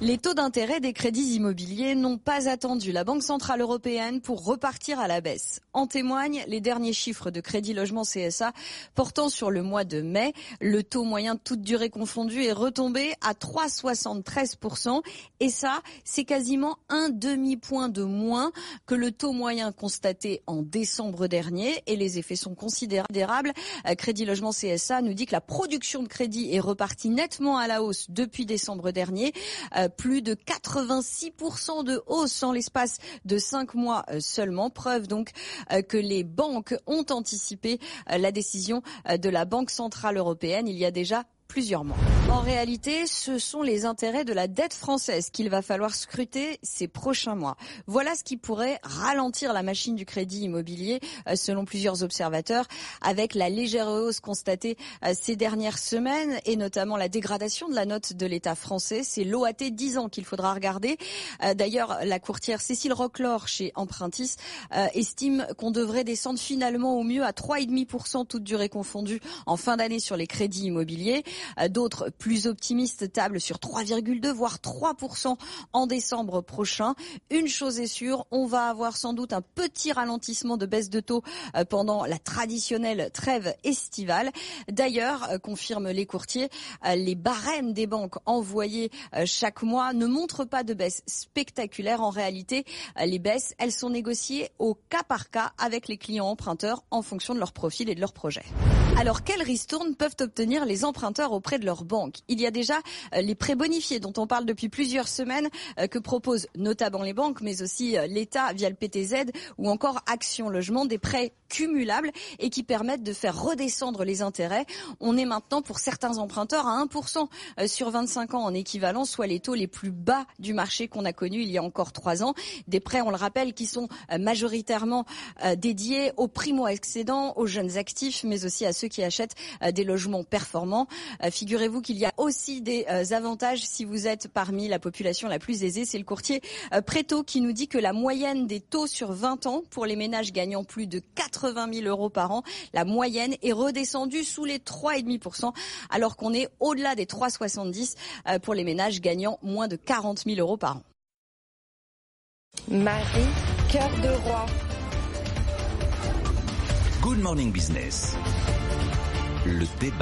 Les taux d'intérêt des crédits immobiliers n'ont pas attendu la Banque centrale européenne pour repartir à la baisse. En témoignent les derniers chiffres de Crédit Logement CSA portant sur le mois de mai. Le taux moyen toute durée confondue est retombé à 3,73%. Et ça, c'est quasiment un demi-point de moins que le taux moyen constaté en décembre dernier. Et les effets sont considérables. Crédit Logement CSA nous dit que la production de crédit est repartie nettement à la hausse depuis décembre dernier. Plus de 86% de hausse en l'espace de 5 mois seulement. Preuve donc que les banques ont anticipé la décision de la Banque centrale européenne il y a déjà plusieurs mois. En réalité, ce sont les intérêts de la dette française qu'il va falloir scruter ces prochains mois. Voilà ce qui pourrait ralentir la machine du crédit immobilier, selon plusieurs observateurs, avec la légère hausse constatée ces dernières semaines et notamment la dégradation de la note de l'État français. C'est l'OAT 10 ans qu'il faudra regarder. D'ailleurs, la courtière Cécile Roclor chez Empruntis estime qu'on devrait descendre finalement au mieux à 3,5% toute durée confondue en fin d'année sur les crédits immobiliers. D'autres plus optimistes tablent sur 3,2 voire 3% en décembre prochain. Une chose est sûre, on va avoir sans doute un petit ralentissement de baisse de taux pendant la traditionnelle trêve estivale. D'ailleurs, confirment les courtiers, les barèmes des banques envoyés chaque mois ne montrent pas de baisse spectaculaire. En réalité, les baisses, elles sont négociées au cas par cas avec les clients emprunteurs en fonction de leur profil et de leur projet. Alors, quelle ristourne peuvent obtenir les emprunteurs auprès de leur banque? Il y a déjà les prêts bonifiés dont on parle depuis plusieurs semaines que proposent notamment les banques, mais aussi l'État via le PTZ ou encore Action Logement, des prêts cumulables et qui permettent de faire redescendre les intérêts. On est maintenant pour certains emprunteurs à 1% sur 25 ans en équivalent, soit les taux les plus bas du marché qu'on a connus il y a encore 3 ans. Des prêts, on le rappelle, qui sont majoritairement dédiés aux primo-accédants, aux jeunes actifs, mais aussi à ceux qui achètent des logements performants. Figurez-vous qu'il y a aussi des avantages si vous êtes parmi la population la plus aisée. C'est le courtier Préto qui nous dit que la moyenne des taux sur 20 ans pour les ménages gagnant plus de 80 000 euros par an, la moyenne est redescendue sous les 3,5%, alors qu'on est au-delà des 3,70 pour les ménages gagnant moins de 40 000 euros par an. Marie, cœur de roi. Good Morning Business. Le débat.